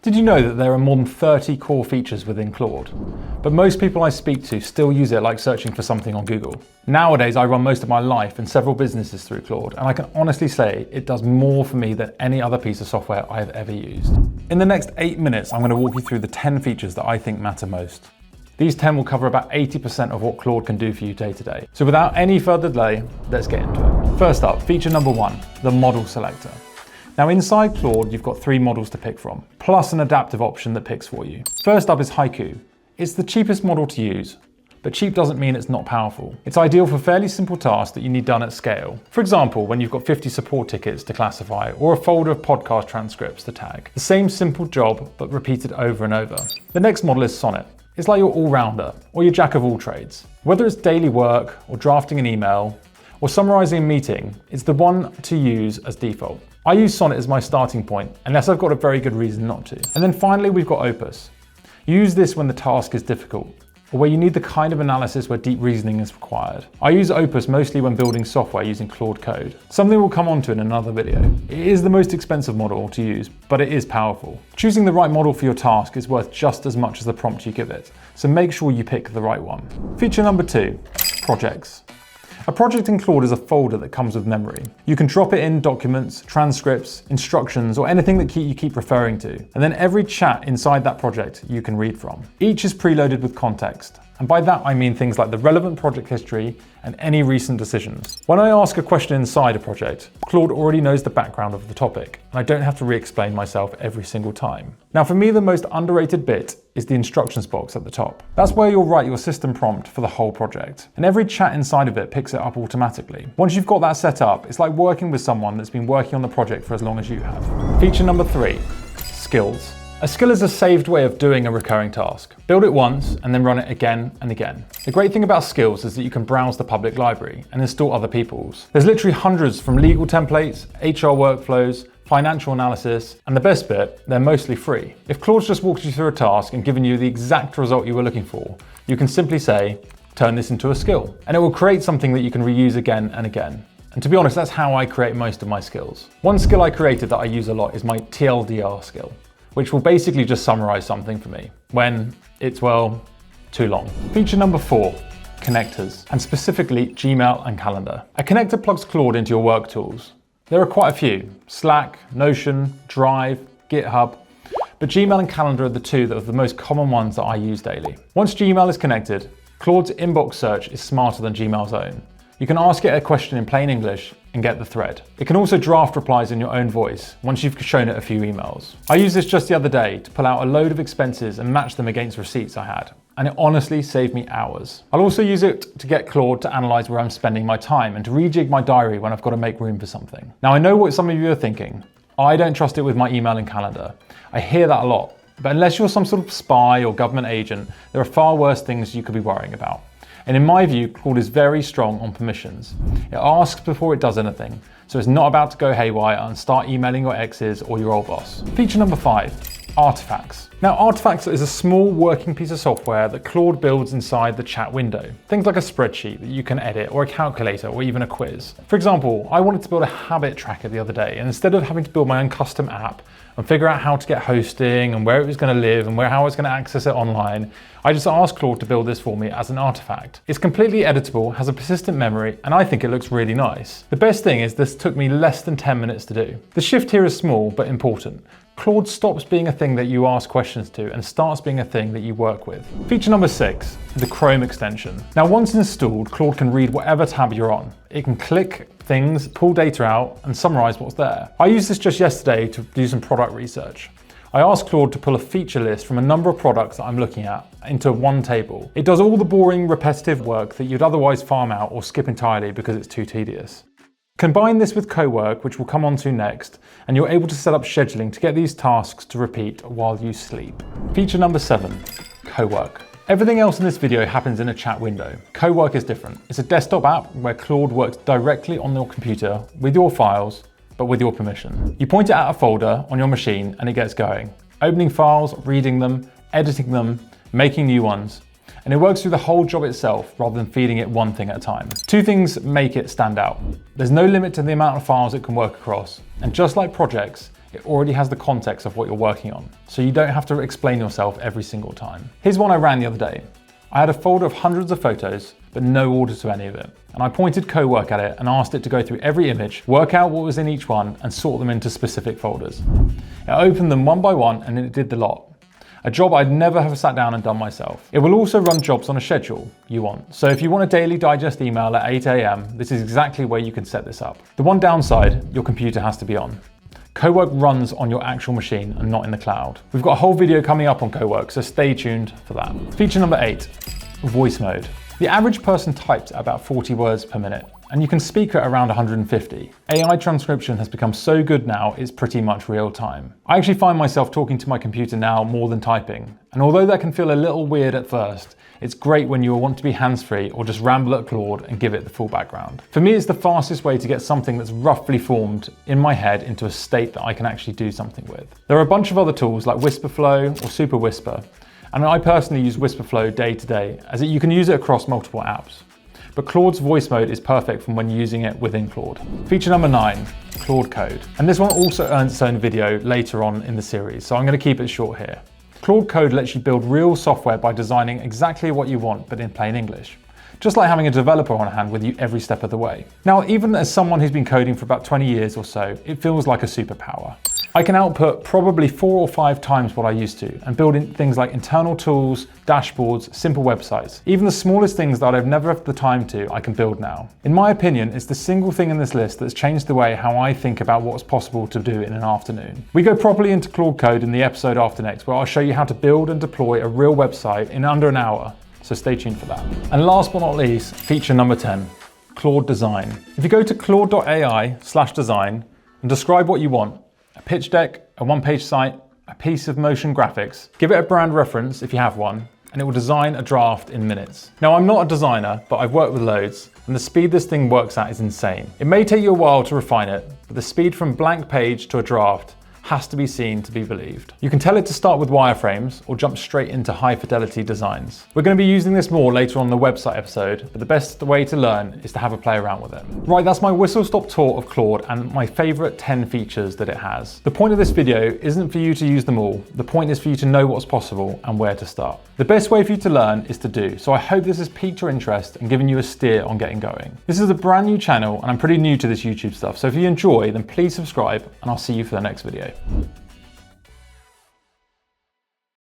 Did you know that there are more than 30 core features within Claude? But most people I speak to still use it like searching for something on Google. Nowadays, I run most of my life and several businesses through Claude, and I can honestly say it does more for me than any other piece of software I have ever used. In the next 8 minutes, I'm going to walk you through the 10 features that I think matter most. These 10 will cover about 80% of what Claude can do for you day to day. So without any further delay, let's get into it. First up, feature number 1, the model selector. Now inside Claude, you've got 3 models to pick from, plus an adaptive option that picks for you. First up is Haiku. It's the cheapest model to use, but cheap doesn't mean it's not powerful. It's ideal for fairly simple tasks that you need done at scale. For example, when you've got 50 support tickets to classify or a folder of podcast transcripts to tag. The same simple job, but repeated over and over. The next model is Sonnet. It's like your all-rounder or your jack of all trades. Whether it's daily work or drafting an email or summarizing a meeting, it's the one to use as default. I use Sonnet as my starting point, unless I've got a very good reason not to. And then finally, we've got Opus. Use this when the task is difficult, or where you need the kind of analysis where deep reasoning is required. I use Opus mostly when building software using Claude Code, something we'll come onto in another video. It is the most expensive model to use, but it is powerful. Choosing the right model for your task is worth just as much as the prompt you give it, so make sure you pick the right one. Feature number 2, projects. A project in Claude is a folder that comes with memory. You can drop it in documents, transcripts, instructions, or anything that you keep referring to. And then every chat inside that project you can read from. Each is preloaded with context. And by that I mean things like the relevant project history and any recent decisions. When I ask a question inside a project, Claude already knows the background of the topic, and I don't have to re-explain myself every single time. Now for me, the most underrated bit is the instructions box at the top. That's where you'll write your system prompt for the whole project. And every chat inside of it picks it up automatically. Once you've got that set up, it's like working with someone that's been working on the project for as long as you have. Feature number 3, skills. A skill is a saved way of doing a recurring task. Build it once and then run it again and again. The great thing about skills is that you can browse the public library and install other people's. There's literally hundreds from legal templates, HR workflows, financial analysis, and the best bit, they're mostly free. If Claude's just walked you through a task and given you the exact result you were looking for, you can simply say, turn this into a skill. And it will create something that you can reuse again and again. And to be honest, that's how I create most of my skills. One skill I created that I use a lot is my TLDR skill, which will basically just summarize something for me when it's, well, too long. Feature number 4, connectors, and specifically Gmail and Calendar. A connector plugs Claude into your work tools. There are quite a few: Slack, Notion, Drive, GitHub, but Gmail and Calendar are the two that are the most common ones that I use daily. Once Gmail is connected, Claude's inbox search is smarter than Gmail's own. You can ask it a question in plain English and get the thread. It can also draft replies in your own voice once you've shown it a few emails. I used this just the other day to pull out a load of expenses and match them against receipts I had, and it honestly saved me hours. I'll also use it to get Claude to analyze where I'm spending my time and to rejig my diary when I've got to make room for something. Now I know what some of you are thinking. I don't trust it with my email and calendar. I hear that a lot, but unless you're some sort of spy or government agent, there are far worse things you could be worrying about. And in my view, Claude is very strong on permissions. It asks before it does anything, so it's not about to go haywire and start emailing your exes or your old boss. Feature number 5, artifacts. Now, artifacts is a small working piece of software that Claude builds inside the chat window. Things like a spreadsheet that you can edit, or a calculator, or even a quiz. For example, I wanted to build a habit tracker the other day, and instead of having to build my own custom app and figure out how to get hosting and where it was going to live and how I was going to access it online, I just asked Claude to build this for me as an artifact. It's completely editable, has a persistent memory, and I think it looks really nice. The best thing is this took me less than 10 minutes to do. The shift here is small but important. Claude stops being a thing that you ask questions to and starts being a thing that you work with. Feature number 6, the Chrome extension. Now once installed, Claude can read whatever tab you're on. It can click things, pull data out, and summarize what's there. I used this just yesterday to do some product research. I asked Claude to pull a feature list from a number of products that I'm looking at into one table. It does all the boring, repetitive work that you'd otherwise farm out or skip entirely because it's too tedious. Combine this with Cowork, which we'll come on to next, and you're able to set up scheduling to get these tasks to repeat while you sleep. Feature number 7, Cowork. Everything else in this video happens in a chat window. Cowork is different. It's a desktop app where Claude works directly on your computer with your files, but with your permission. You point it at a folder on your machine and it gets going. Opening files, reading them, editing them, making new ones. And it works through the whole job itself rather than feeding it one thing at a time. 2 things make it stand out. There's no limit to the amount of files it can work across. And just like projects, it already has the context of what you're working on, so you don't have to explain yourself every single time. Here's one I ran the other day. I had a folder of hundreds of photos, but no order to any of it. And I pointed Cowork at it and asked it to go through every image, work out what was in each one, and sort them into specific folders. It opened them one by one, and it did the lot. A job I'd never have sat down and done myself. It will also run jobs on a schedule you want. So if you want a daily digest email at 8 AM, this is exactly where you can set this up. The one downside, your computer has to be on. Cowork runs on your actual machine and not in the cloud. We've got a whole video coming up on Cowork, so stay tuned for that. Feature number 8, voice mode. The average person types at about 40 words per minute, and you can speak at around 150. AI transcription has become so good now, it's pretty much real time. I actually find myself talking to my computer now more than typing, and although that can feel a little weird at first, it's great when you want to be hands-free or just ramble at Claude and give it the full background. For me, it's the fastest way to get something that's roughly formed in my head into a state that I can actually do something with. There are a bunch of other tools like Whisperflow or Super Whisper, and I personally use Whisperflow day to day, as you can use it across multiple apps. But Claude's voice mode is perfect from when using it within Claude. Feature number 9, Claude Code. And this one also earns its own video later on in the series, so I'm going to keep it short here. Claude Code lets you build real software by designing exactly what you want, but in plain English. Just like having a developer on hand with you every step of the way. Now, even as someone who's been coding for about 20 years or so, it feels like a superpower. I can output probably 4 or 5 times what I used to, and build in things like internal tools, dashboards, simple websites. Even the smallest things that I've never had the time to, I can build now. In my opinion, it's the single thing in this list that's changed the way how I think about what's possible to do in an afternoon. We go properly into Claude Code in the episode after next, where I'll show you how to build and deploy a real website in under an hour. So stay tuned for that. And last but not least, feature number 10, Claude Design. If you go to claude.ai/design and describe what you want, a pitch deck, a one-page site, a piece of motion graphics, give it a brand reference if you have one, and it will design a draft in minutes. Now, I'm not a designer, but I've worked with loads, and the speed this thing works at is insane. It may take you a while to refine it, but the speed from blank page to a draft has to be seen to be believed. You can tell it to start with wireframes or jump straight into high fidelity designs. We're going to be using this more later on the website episode, but the best way to learn is to have a play around with it. Right, that's my whistle-stop tour of Claude and my favorite 10 features that it has. The point of this video isn't for you to use them all. The point is for you to know what's possible and where to start. The best way for you to learn is to do, so I hope this has piqued your interest and given you a steer on getting going. This is a brand new channel and I'm pretty new to this YouTube stuff, so if you enjoy, then please subscribe and I'll see you for the next video.